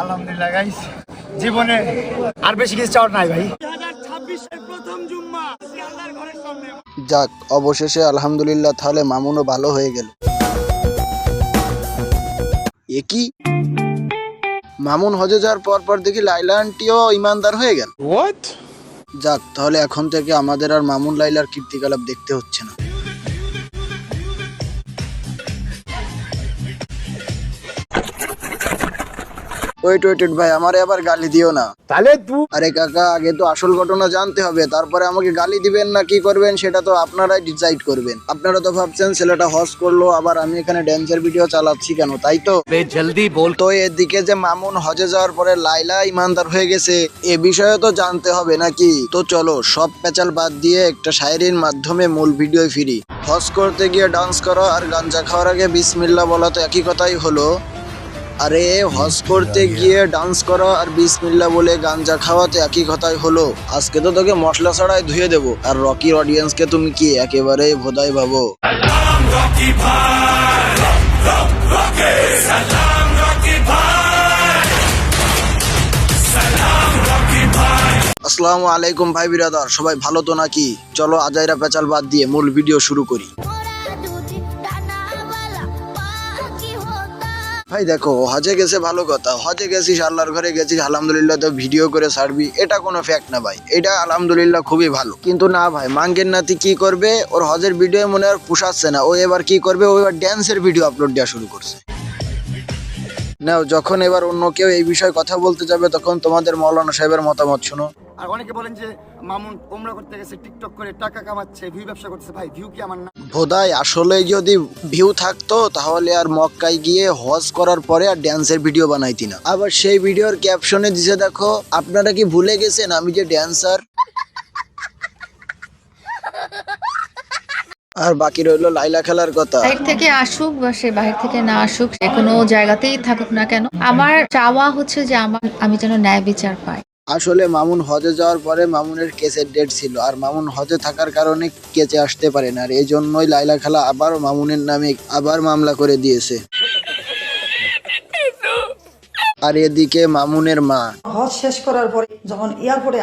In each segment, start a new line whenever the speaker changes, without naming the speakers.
আলহামদুলিল্লাহ গাইস, জীবনে আর বেশি কিছু চাওয়ার নাই ভাই। 2026 এর প্রথম জুম্মা আল্লাহর ঘরের সামনে।
যাক, অবশেষে আলহামদুলিল্লাহ, তাহলে মামুনও ভালো হয়ে গেল। এ কি, মামুন হজে যাওয়ার পর দেখি লাইলা আন্টিও ইমানদার হয়ে গেল। যাক, তাহলে এখন থেকে আমাদের আর মামুন লাইলার কীর্তিকলাপ দেখতে হচ্ছে না। ওয়েট ভাই, আমারে আবার গালি দিও না।
তাহলে তুই
আরে কাকা, আগে তো আসল ঘটনা জানতে হবে, তারপরে আমাকে গালি দিবেন না কি করবেন সেটা তো আপনারাই ডিসাইড করবেন। আপনারা তো ভাবছেন ছেলেটা হজ করলো, আবার আমি এখানে ড্যান্সের ভিডিও চালাচ্ছি কেন, তাই তো?
জলদি বল।
তো এদিকে যে মামুন হজে যাওয়ার পরে লাইলা ইমানদার হয়ে গেছে, এ বিষয়ে তো জানতে হবে নাকি? তো চলো সব পেঁচাল বাদ দিয়ে একটা শায়রির মাধ্যমে মূল ভিডিও ফিরি। হজ করতে গিয়ে ডান্স করা আর গাঞ্জা খাওয়ার আগে বিসমিল্লাহ বলা তো একই কথাই হলো। আরে হজ করতে গিয়ে ডান্স করা আর বিসমিল্লাহ বলে গাঞ্জা খাওয়াতে একই কথাই হলো। আজকে তো তোকে মশলা ছাড়াই ধুয়ে দেবো। আর রকির অডিয়েন্সকে তুমি কি একেবারে ভোদাই ভাবো? আসসালামু আলাইকুম ভাই বিরাদার, সবাই ভালো তো নাকি? চলো আজাইরা পেঁচাল বাদ দিয়ে মূল ভিডিও শুরু করি। ভাই দেখো, হজে গেছে ভালো কথা, হজে গেছিস, আল্লাহর ঘরে গেছিস, আলহামদুলিল্লাহ, তো ভিডিও করে ছাড়বি, এটা কোনো ফ্যাক্ট না ভাই, এটা আলহামদুলিল্লাহ খুবই ভালো। কিন্তু না ভাই, মাঙ্গের নাতি কি করবে, ওর হজের ভিডিও মনে আর পোষাচ্ছে না, ও এবার কি করবে, ও এবার ড্যান্সের ভিডিও আপলোড দেওয়া শুরু করছে। নাও, যখন এবার অন্য কেউ এই বিষয়ে কথা বলতে যাবে, তখন তোমাদের মাওলানা সাহেবের মতামত শোনো।
আর অনেকে বলেন যে মামুন ওমরা করতে গেছে, টিকটক করে টাকা কামাচ্ছে, ভিউ ব্যবসা করছে। ভাই ভিউ কি আমার না?
ভোদাই, আসলে যদি ভিউ থাকতো তাহলে আর মক্কায় গিয়ে হজ করার পরে আর ড্যান্সের ভিডিও বানাইতি না। আবার সেই ভিডিওর ক্যাপশনে দিছে দেখো, আপনারা কি ভুলে গেছেন আমি যে ড্যান্সার? আর বাকি রইলো লাইলা খেলার কথা।
বাইরে থেকে আসুক বা সে বাইরে থেকে না আসুক, যে কোনো জায়গাতেই থাকুক না কেন, আমার চাওয়া হচ্ছে যে আমি যেন ন্যায় বিচার পাই।
আসলে মামুন হজে যাওয়ার পরে মামুনের কেসের ডেট ছিল, আর মামুন হজে থাকার কারণে কেচে আসতে পারে না, আর এই জন্যই লাইলা খালা আবার মামুনের নামে আবার মামলা করে দিয়েছে। আর এদিকে মামুনের মা
হজ শেষ করার পরে যখন এয়ারপোর্টে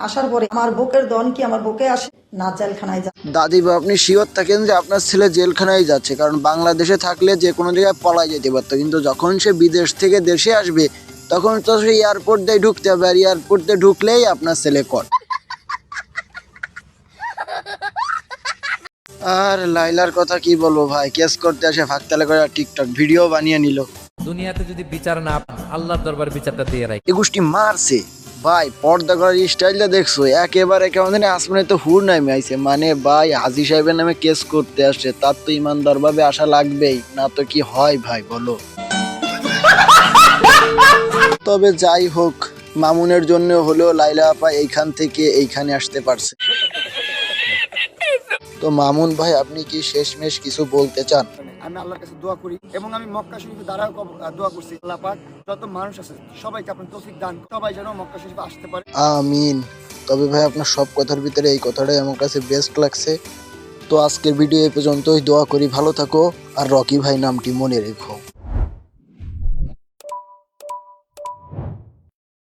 আসার পরে আমার বুকের দন কি আমার বুকে আসে না জেলখানায় যায়।
দাদিবা, আপনি শিওর থাকেন যে আপনার ছেলে জেলখানায় যাচ্ছে? কারণ বাংলাদেশে থাকলে যে কোনো জায়গায় পলাই যেতে পারতো, কিন্তু যখন সে বিদেশ থেকে দেশে আসবে তখন তো সে এয়ারপোর্ট দিয়ে ঢুকতে হবে, আর এয়ারপোর্ট দিয়ে ঢুকলেই আপনার ছেলে কর। আর লাইলার কথা কি বলবো ভাই, কেস করতে আসে ফাঁকতালে করে টিকটক ভিডিও বানিয়ে নিল।
দুনিয়াতে যদি বিচার না, আল্লাহর দরবার বিচারটা দিয়ে রাখি।
এ গোষ্ঠী মারছে ভাই, পর্দা করার স্টাইলটা দেখছো, একেবারে কেমন জানি আসমানে তো হুর নামে আইছে। মানে ভাই, হাজী সাহেবের নামে কেস করতে আসছে, তার তো ইমানদার ভাবে আসা লাগবেই, না তো কি হয় ভাই বলো? তবে যাই হোক, মামুনের জন্য হলেও লাইলা আপা এইখান থেকে এইখানে আসতে পারছে। তো মামুন ভাই, আপনি কি শেষমেশ কিছু বলতে চান?
আমি আল্লাহর কাছে দোয়া করি এবং আমি মক্কা শরীফে দ্বারাও দোয়া করছি, আল্লাহ পাক যত মানুষ আছে সবাইকে আপনার তৌফিক দান, সবাই যেন মক্কা শরীফে আসতে পারে।
আমিন। তবে ভাই, আপনার সব কথার ভিতরে এই কথাটাই আমার কাছে বেস্ট লাগছে। তো আজকের ভিডিও এই পর্যন্তই, দোয়া করি ভালো থাকো, আর রকি ভাই নামটি মনে রেখো।